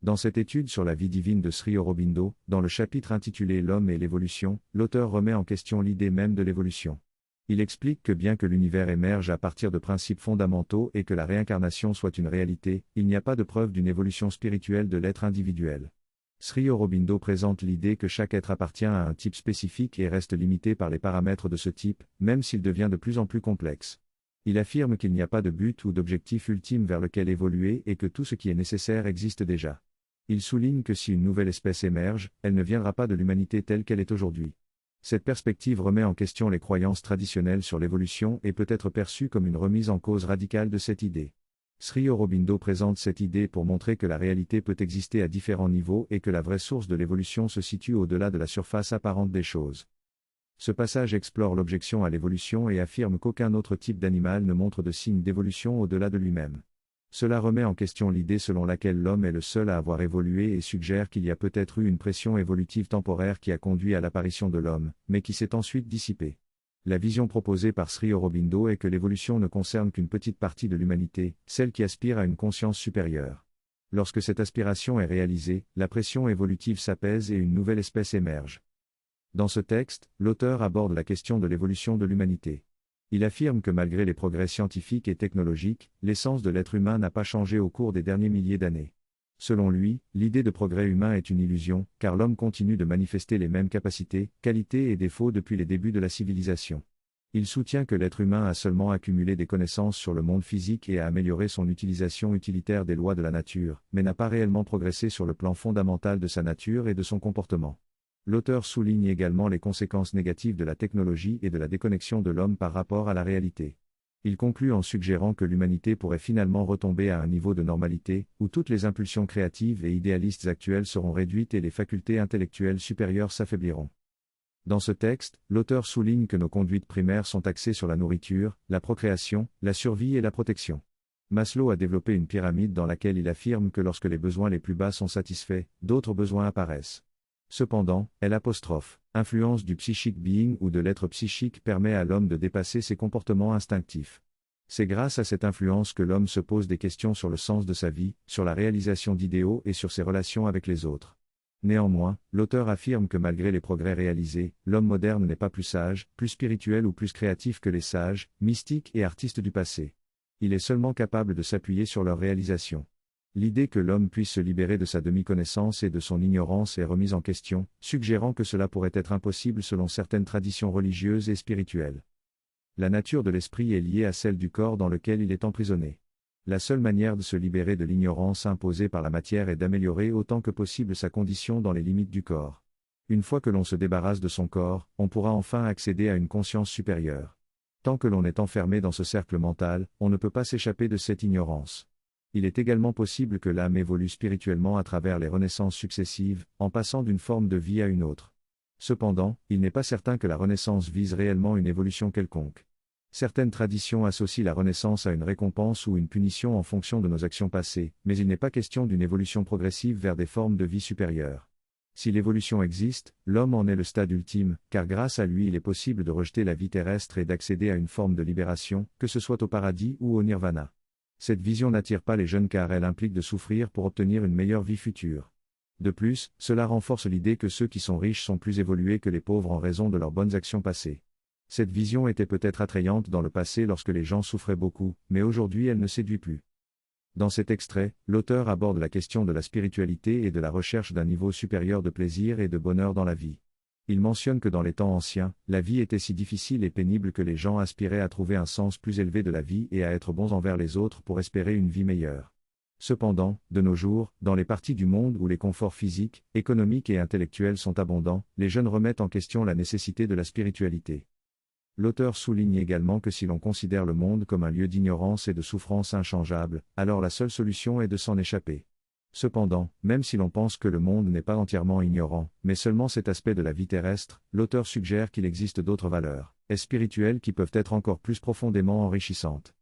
Dans cette étude sur la vie divine de Sri Aurobindo, dans le chapitre intitulé L'homme et l'évolution, l'auteur remet en question l'idée même de l'évolution. Il explique que bien que l'univers émerge à partir de principes fondamentaux et que la réincarnation soit une réalité, il n'y a pas de preuve d'une évolution spirituelle de l'être individuel. Sri Aurobindo présente l'idée que chaque être appartient à un type spécifique et reste limité par les paramètres de ce type, même s'il devient de plus en plus complexe. Il affirme qu'il n'y a pas de but ou d'objectif ultime vers lequel évoluer et que tout ce qui est nécessaire existe déjà. Il souligne que si une nouvelle espèce émerge, elle ne viendra pas de l'humanité telle qu'elle est aujourd'hui. Cette perspective remet en question les croyances traditionnelles sur l'évolution et peut être perçue comme une remise en cause radicale de cette idée. Sri Aurobindo présente cette idée pour montrer que la réalité peut exister à différents niveaux et que la vraie source de l'évolution se situe au-delà de la surface apparente des choses. Ce passage explore l'objection à l'évolution et affirme qu'aucun autre type d'animal ne montre de signes d'évolution au-delà de lui-même. Cela remet en question l'idée selon laquelle l'homme est le seul à avoir évolué et suggère qu'il y a peut-être eu une pression évolutive temporaire qui a conduit à l'apparition de l'homme, mais qui s'est ensuite dissipée. La vision proposée par Sri Aurobindo est que l'évolution ne concerne qu'une petite partie de l'humanité, celle qui aspire à une conscience supérieure. Lorsque cette aspiration est réalisée, la pression évolutive s'apaise et une nouvelle espèce émerge. Dans ce texte, l'auteur aborde la question de l'évolution de l'humanité. Il affirme que malgré les progrès scientifiques et technologiques, l'essence de l'être humain n'a pas changé au cours des derniers milliers d'années. Selon lui, l'idée de progrès humain est une illusion, car l'homme continue de manifester les mêmes capacités, qualités et défauts depuis les débuts de la civilisation. Il soutient que l'être humain a seulement accumulé des connaissances sur le monde physique et a amélioré son utilisation utilitaire des lois de la nature, mais n'a pas réellement progressé sur le plan fondamental de sa nature et de son comportement. L'auteur souligne également les conséquences négatives de la technologie et de la déconnexion de l'homme par rapport à la réalité. Il conclut en suggérant que l'humanité pourrait finalement retomber à un niveau de normalité, où toutes les impulsions créatives et idéalistes actuelles seront réduites et les facultés intellectuelles supérieures s'affaibliront. Dans ce texte, l'auteur souligne que nos conduites primaires sont axées sur la nourriture, la procréation, la survie et la protection. Maslow a développé une pyramide dans laquelle il affirme que lorsque les besoins les plus bas sont satisfaits, d'autres besoins apparaissent. Cependant, influence du psychic being ou de l'être psychique permet à l'homme de dépasser ses comportements instinctifs. C'est grâce à cette influence que l'homme se pose des questions sur le sens de sa vie, sur la réalisation d'idéaux et sur ses relations avec les autres. Néanmoins, l'auteur affirme que malgré les progrès réalisés, l'homme moderne n'est pas plus sage, plus spirituel ou plus créatif que les sages, mystiques et artistes du passé. Il est seulement capable de s'appuyer sur leur réalisation. L'idée que l'homme puisse se libérer de sa demi-connaissance et de son ignorance est remise en question, suggérant que cela pourrait être impossible selon certaines traditions religieuses et spirituelles. La nature de l'esprit est liée à celle du corps dans lequel il est emprisonné. La seule manière de se libérer de l'ignorance imposée par la matière est d'améliorer autant que possible sa condition dans les limites du corps. Une fois que l'on se débarrasse de son corps, on pourra enfin accéder à une conscience supérieure. Tant que l'on est enfermé dans ce cercle mental, on ne peut pas s'échapper de cette ignorance. Il est également possible que l'âme évolue spirituellement à travers les renaissances successives, en passant d'une forme de vie à une autre. Cependant, il n'est pas certain que la renaissance vise réellement une évolution quelconque. Certaines traditions associent la renaissance à une récompense ou une punition en fonction de nos actions passées, mais il n'est pas question d'une évolution progressive vers des formes de vie supérieures. Si l'évolution existe, l'homme en est le stade ultime, car grâce à lui il est possible de rejeter la vie terrestre et d'accéder à une forme de libération, que ce soit au paradis ou au nirvana. Cette vision n'attire pas les jeunes car elle implique de souffrir pour obtenir une meilleure vie future. De plus, cela renforce l'idée que ceux qui sont riches sont plus évolués que les pauvres en raison de leurs bonnes actions passées. Cette vision était peut-être attrayante dans le passé lorsque les gens souffraient beaucoup, mais aujourd'hui elle ne séduit plus. Dans cet extrait, l'auteur aborde la question de la spiritualité et de la recherche d'un niveau supérieur de plaisir et de bonheur dans la vie. Il mentionne que dans les temps anciens, la vie était si difficile et pénible que les gens aspiraient à trouver un sens plus élevé de la vie et à être bons envers les autres pour espérer une vie meilleure. Cependant, de nos jours, dans les parties du monde où les conforts physiques, économiques et intellectuels sont abondants, les jeunes remettent en question la nécessité de la spiritualité. L'auteur souligne également que si l'on considère le monde comme un lieu d'ignorance et de souffrance inchangeable, alors la seule solution est de s'en échapper. Cependant, même si l'on pense que le monde n'est pas entièrement ignorant, mais seulement cet aspect de la vie terrestre, l'auteur suggère qu'il existe d'autres valeurs, spirituelles qui peuvent être encore plus profondément enrichissantes.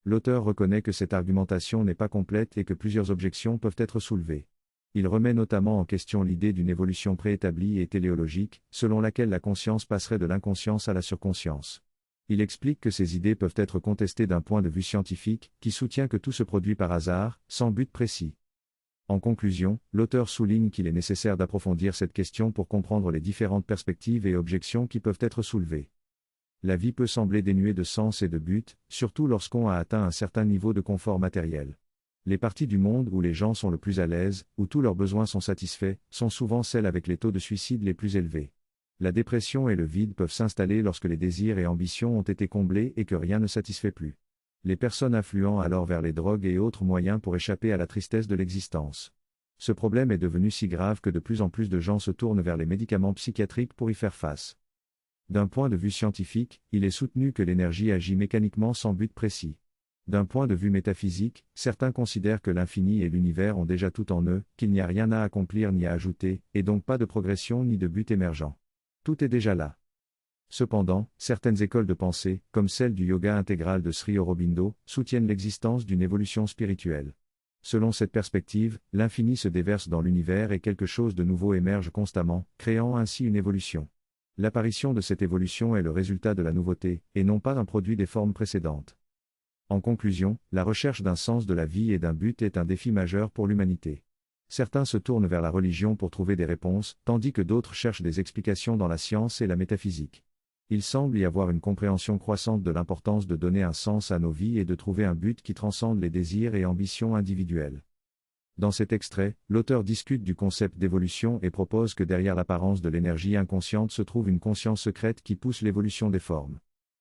L'auteur reconnaît que cette argumentation n'est pas complète et que plusieurs objections peuvent être soulevées. Il remet notamment en question l'idée d'une évolution préétablie et téléologique, selon laquelle la conscience passerait de l'inconscience à la surconscience. Il explique que ces idées peuvent être contestées d'un point de vue scientifique, qui soutient que tout se produit par hasard, sans but précis. En conclusion, l'auteur souligne qu'il est nécessaire d'approfondir cette question pour comprendre les différentes perspectives et objections qui peuvent être soulevées. La vie peut sembler dénuée de sens et de but, surtout lorsqu'on a atteint un certain niveau de confort matériel. Les parties du monde où les gens sont le plus à l'aise, où tous leurs besoins sont satisfaits, sont souvent celles avec les taux de suicide les plus élevés. La dépression et le vide peuvent s'installer lorsque les désirs et ambitions ont été comblés et que rien ne satisfait plus. Les personnes affluent alors vers les drogues et autres moyens pour échapper à la tristesse de l'existence. Ce problème est devenu si grave que de plus en plus de gens se tournent vers les médicaments psychiatriques pour y faire face. D'un point de vue scientifique, il est soutenu que l'énergie agit mécaniquement sans but précis. D'un point de vue métaphysique, certains considèrent que l'infini et l'univers ont déjà tout en eux, qu'il n'y a rien à accomplir ni à ajouter, et donc pas de progression ni de but émergent. Tout est déjà là. Cependant, certaines écoles de pensée, comme celle du yoga intégral de Sri Aurobindo, soutiennent l'existence d'une évolution spirituelle. Selon cette perspective, l'infini se déverse dans l'univers et quelque chose de nouveau émerge constamment, créant ainsi une évolution. L'apparition de cette évolution est le résultat de la nouveauté, et non pas un produit des formes précédentes. En conclusion, la recherche d'un sens de la vie et d'un but est un défi majeur pour l'humanité. Certains se tournent vers la religion pour trouver des réponses, tandis que d'autres cherchent des explications dans la science et la métaphysique. Il semble y avoir une compréhension croissante de l'importance de donner un sens à nos vies et de trouver un but qui transcende les désirs et ambitions individuelles. Dans cet extrait, l'auteur discute du concept d'évolution et propose que derrière l'apparence de l'énergie inconsciente se trouve une conscience secrète qui pousse l'évolution des formes.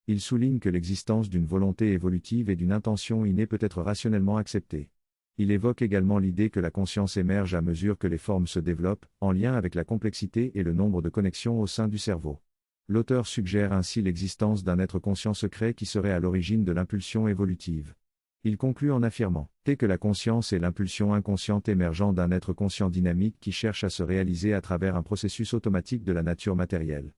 Il souligne que l'existence d'une volonté évolutive et d'une intention innée peut être rationnellement acceptée. Il évoque également l'idée que la conscience émerge à mesure que les formes se développent, en lien avec la complexité et le nombre de connexions au sein du cerveau. L'auteur suggère ainsi l'existence d'un être conscient secret qui serait à l'origine de l'impulsion évolutive. Il conclut en affirmant que la conscience est l'impulsion inconsciente émergeant d'un être conscient dynamique qui cherche à se réaliser à travers un processus automatique de la nature matérielle.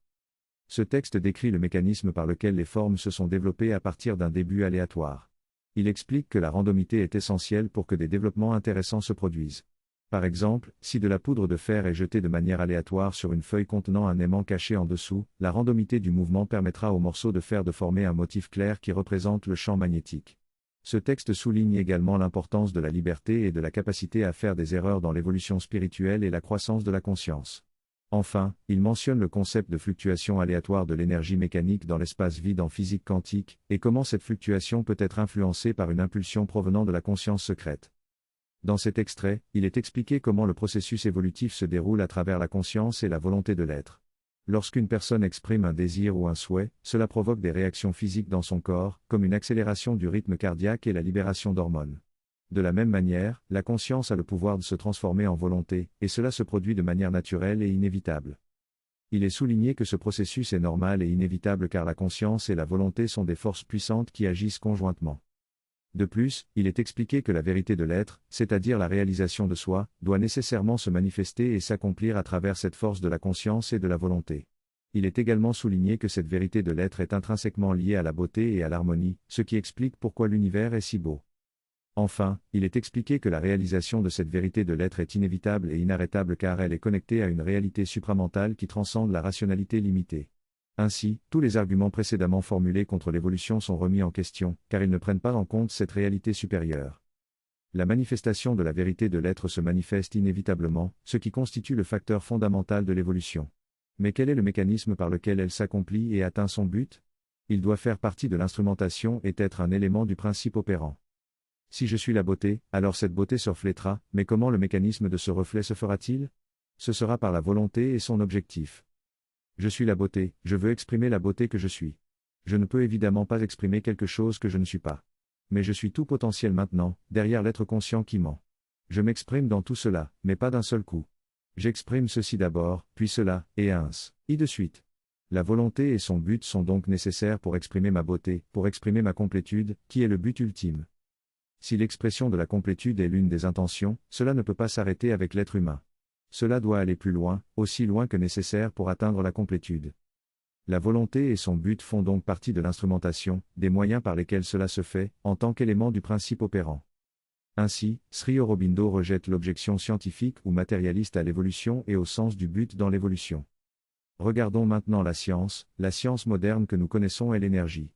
Ce texte décrit le mécanisme par lequel les formes se sont développées à partir d'un début aléatoire. Il explique que la randomité est essentielle pour que des développements intéressants se produisent. Par exemple, si de la poudre de fer est jetée de manière aléatoire sur une feuille contenant un aimant caché en dessous, la randomité du mouvement permettra au morceau de fer de former un motif clair qui représente le champ magnétique. Ce texte souligne également l'importance de la liberté et de la capacité à faire des erreurs dans l'évolution spirituelle et la croissance de la conscience. Enfin, il mentionne le concept de fluctuation aléatoire de l'énergie mécanique dans l'espace vide en physique quantique, et comment cette fluctuation peut être influencée par une impulsion provenant de la conscience secrète. Dans cet extrait, il est expliqué comment le processus évolutif se déroule à travers la conscience et la volonté de l'être. Lorsqu'une personne exprime un désir ou un souhait, cela provoque des réactions physiques dans son corps, comme une accélération du rythme cardiaque et la libération d'hormones. De la même manière, la conscience a le pouvoir de se transformer en volonté, et cela se produit de manière naturelle et inévitable. Il est souligné que ce processus est normal et inévitable car la conscience et la volonté sont des forces puissantes qui agissent conjointement. De plus, il est expliqué que la vérité de l'être, c'est-à-dire la réalisation de soi, doit nécessairement se manifester et s'accomplir à travers cette force de la conscience et de la volonté. Il est également souligné que cette vérité de l'être est intrinsèquement liée à la beauté et à l'harmonie, ce qui explique pourquoi l'univers est si beau. Enfin, il est expliqué que la réalisation de cette vérité de l'être est inévitable et inarrêtable car elle est connectée à une réalité supramentale qui transcende la rationalité limitée. Ainsi, tous les arguments précédemment formulés contre l'évolution sont remis en question, car ils ne prennent pas en compte cette réalité supérieure. La manifestation de la vérité de l'être se manifeste inévitablement, ce qui constitue le facteur fondamental de l'évolution. Mais quel est le mécanisme par lequel elle s'accomplit et atteint son but ? Il doit faire partie de l'instrumentation et être un élément du principe opérant. Si je suis la beauté, alors cette beauté se reflètera, mais comment le mécanisme de ce reflet se fera-t-il ? Ce sera par la volonté et son objectif. Je suis la beauté, je veux exprimer la beauté que je suis. Je ne peux évidemment pas exprimer quelque chose que je ne suis pas. Mais je suis tout potentiel maintenant, derrière l'être conscient qui ment. Je m'exprime dans tout cela, mais pas d'un seul coup. J'exprime ceci d'abord, puis cela, et ainsi de suite. La volonté et son but sont donc nécessaires pour exprimer ma beauté, pour exprimer ma complétude, qui est le but ultime. Si l'expression de la complétude est l'une des intentions, cela ne peut pas s'arrêter avec l'être humain. Cela doit aller plus loin, aussi loin que nécessaire pour atteindre la complétude. La volonté et son but font donc partie de l'instrumentation, des moyens par lesquels cela se fait, en tant qu'élément du principe opérant. Ainsi, Sri Aurobindo rejette l'objection scientifique ou matérialiste à l'évolution et au sens du but dans l'évolution. Regardons maintenant la science moderne que nous connaissons est l'énergie.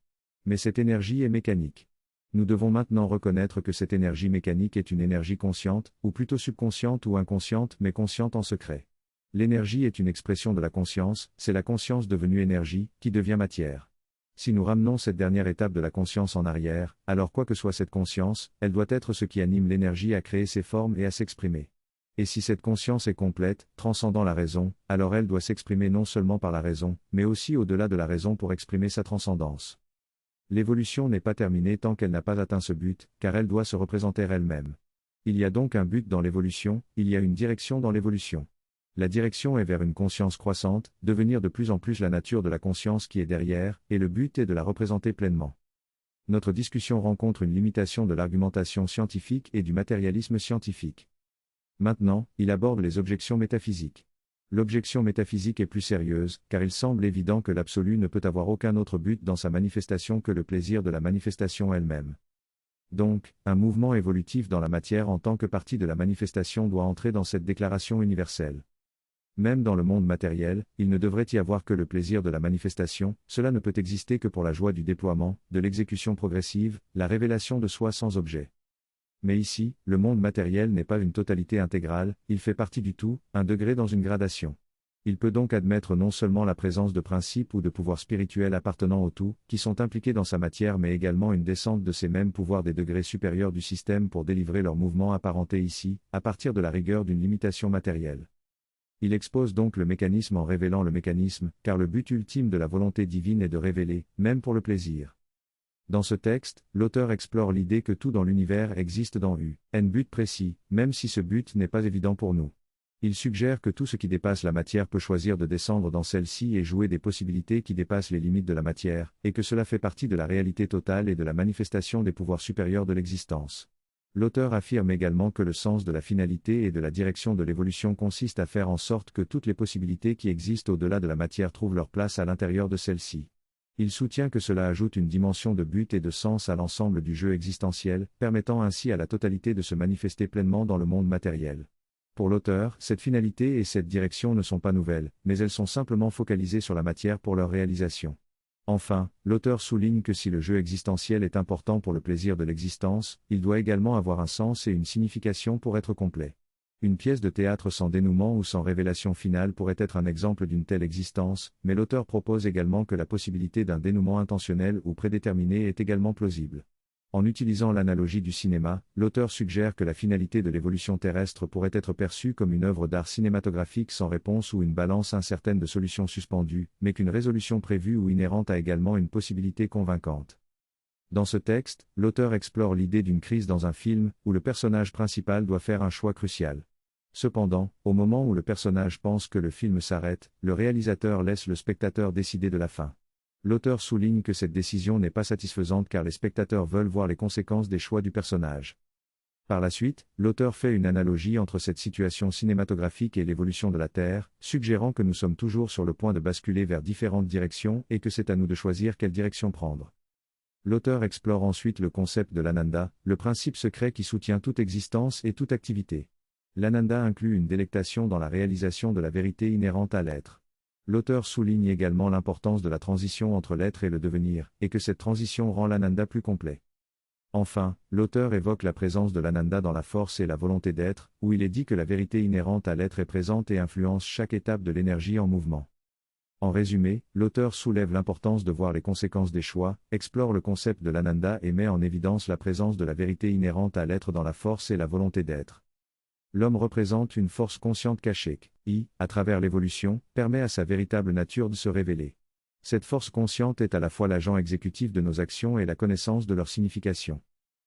Mais cette énergie est mécanique. Nous devons maintenant reconnaître que cette énergie mécanique est une énergie consciente, ou plutôt subconsciente ou inconsciente mais consciente en secret. L'énergie est une expression de la conscience, c'est la conscience devenue énergie, qui devient matière. Si nous ramenons cette dernière étape de la conscience en arrière, alors quoi que soit cette conscience, elle doit être ce qui anime l'énergie à créer ses formes et à s'exprimer. Et si cette conscience est complète, transcendant la raison, alors elle doit s'exprimer non seulement par la raison, mais aussi au-delà de la raison pour exprimer sa transcendance. L'évolution n'est pas terminée tant qu'elle n'a pas atteint ce but, car elle doit se représenter elle-même. Il y a donc un but dans l'évolution, il y a une direction dans l'évolution. La direction est vers une conscience croissante, devenir de plus en plus la nature de la conscience qui est derrière, et le but est de la représenter pleinement. Notre discussion rencontre une limitation de l'argumentation scientifique et du matérialisme scientifique. Maintenant, il aborde les objections métaphysiques. L'objection métaphysique est plus sérieuse, car il semble évident que l'absolu ne peut avoir aucun autre but dans sa manifestation que le plaisir de la manifestation elle-même. Donc, un mouvement évolutif dans la matière en tant que partie de la manifestation doit entrer dans cette déclaration universelle. Même dans le monde matériel, il ne devrait y avoir que le plaisir de la manifestation, cela ne peut exister que pour la joie du déploiement, de l'exécution progressive, la révélation de soi sans objet. Mais ici, le monde matériel n'est pas une totalité intégrale, il fait partie du tout, un degré dans une gradation. Il peut donc admettre non seulement la présence de principes ou de pouvoirs spirituels appartenant au tout, qui sont impliqués dans sa matière mais également une descente de ces mêmes pouvoirs des degrés supérieurs du système pour délivrer leur mouvement apparenté ici, à partir de la rigueur d'une limitation matérielle. Il expose donc le mécanisme en révélant le mécanisme, car le but ultime de la volonté divine est de révéler, même pour le plaisir. Dans ce texte, l'auteur explore l'idée que tout dans l'univers existe dans un but précis, même si ce but n'est pas évident pour nous. Il suggère que tout ce qui dépasse la matière peut choisir de descendre dans celle-ci et jouer des possibilités qui dépassent les limites de la matière, et que cela fait partie de la réalité totale et de la manifestation des pouvoirs supérieurs de l'existence. L'auteur affirme également que le sens de la finalité et de la direction de l'évolution consiste à faire en sorte que toutes les possibilités qui existent au-delà de la matière trouvent leur place à l'intérieur de celle-ci. Il soutient que cela ajoute une dimension de but et de sens à l'ensemble du jeu existentiel, permettant ainsi à la totalité de se manifester pleinement dans le monde matériel. Pour l'auteur, cette finalité et cette direction ne sont pas nouvelles, mais elles sont simplement focalisées sur la matière pour leur réalisation. Enfin, l'auteur souligne que si le jeu existentiel est important pour le plaisir de l'existence, il doit également avoir un sens et une signification pour être complet. Une pièce de théâtre sans dénouement ou sans révélation finale pourrait être un exemple d'une telle existence, mais l'auteur propose également que la possibilité d'un dénouement intentionnel ou prédéterminé est également plausible. En utilisant l'analogie du cinéma, l'auteur suggère que la finalité de l'évolution terrestre pourrait être perçue comme une œuvre d'art cinématographique sans réponse ou une balance incertaine de solutions suspendues, mais qu'une résolution prévue ou inhérente a également une possibilité convaincante. Dans ce texte, l'auteur explore l'idée d'une crise dans un film, où le personnage principal doit faire un choix crucial. Cependant, au moment où le personnage pense que le film s'arrête, le réalisateur laisse le spectateur décider de la fin. L'auteur souligne que cette décision n'est pas satisfaisante car les spectateurs veulent voir les conséquences des choix du personnage. Par la suite, l'auteur fait une analogie entre cette situation cinématographique et l'évolution de la Terre, suggérant que nous sommes toujours sur le point de basculer vers différentes directions et que c'est à nous de choisir quelle direction prendre. L'auteur explore ensuite le concept de l'ananda, le principe secret qui soutient toute existence et toute activité. L'ananda inclut une délectation dans la réalisation de la vérité inhérente à l'être. L'auteur souligne également l'importance de la transition entre l'être et le devenir, et que cette transition rend l'ananda plus complet. Enfin, l'auteur évoque la présence de l'ananda dans la force et la volonté d'être, où il est dit que la vérité inhérente à l'être est présente et influence chaque étape de l'énergie en mouvement. En résumé, l'auteur soulève l'importance de voir les conséquences des choix, explore le concept de l'ananda et met en évidence la présence de la vérité inhérente à l'être dans la force et la volonté d'être. L'homme représente une force consciente cachée, qui, à travers l'évolution, permet à sa véritable nature de se révéler. Cette force consciente est à la fois l'agent exécutif de nos actions et la connaissance de leur signification.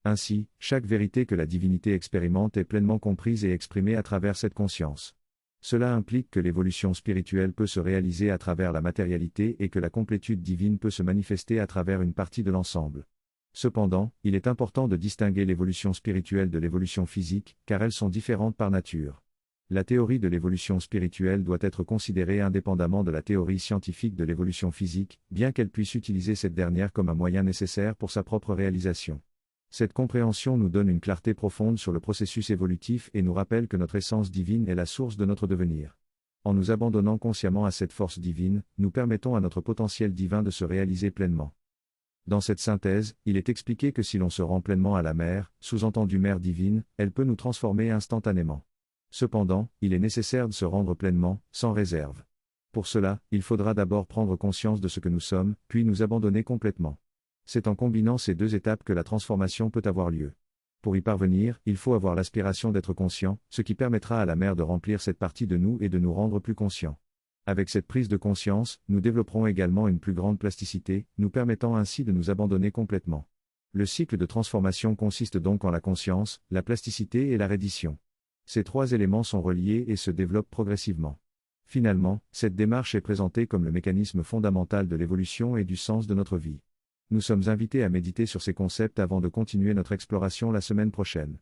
Ainsi, chaque vérité que la divinité expérimente est pleinement comprise et exprimée à travers cette conscience. Cela implique que l'évolution spirituelle peut se réaliser à travers la matérialité et que la complétude divine peut se manifester à travers une partie de l'ensemble. Cependant, il est important de distinguer l'évolution spirituelle de l'évolution physique, car elles sont différentes par nature. La théorie de l'évolution spirituelle doit être considérée indépendamment de la théorie scientifique de l'évolution physique, bien qu'elle puisse utiliser cette dernière comme un moyen nécessaire pour sa propre réalisation. Cette compréhension nous donne une clarté profonde sur le processus évolutif et nous rappelle que notre essence divine est la source de notre devenir. En nous abandonnant consciemment à cette force divine, nous permettons à notre potentiel divin de se réaliser pleinement. Dans cette synthèse, il est expliqué que si l'on se rend pleinement à la mère, sous-entendu mère divine, elle peut nous transformer instantanément. Cependant, il est nécessaire de se rendre pleinement, sans réserve. Pour cela, il faudra d'abord prendre conscience de ce que nous sommes, puis nous abandonner complètement. C'est en combinant ces deux étapes que la transformation peut avoir lieu. Pour y parvenir, il faut avoir l'aspiration d'être conscient, ce qui permettra à la mère de remplir cette partie de nous et de nous rendre plus conscients. Avec cette prise de conscience, nous développerons également une plus grande plasticité, nous permettant ainsi de nous abandonner complètement. Le cycle de transformation consiste donc en la conscience, la plasticité et la reddition. Ces trois éléments sont reliés et se développent progressivement. Finalement, cette démarche est présentée comme le mécanisme fondamental de l'évolution et du sens de notre vie. Nous sommes invités à méditer sur ces concepts avant de continuer notre exploration la semaine prochaine.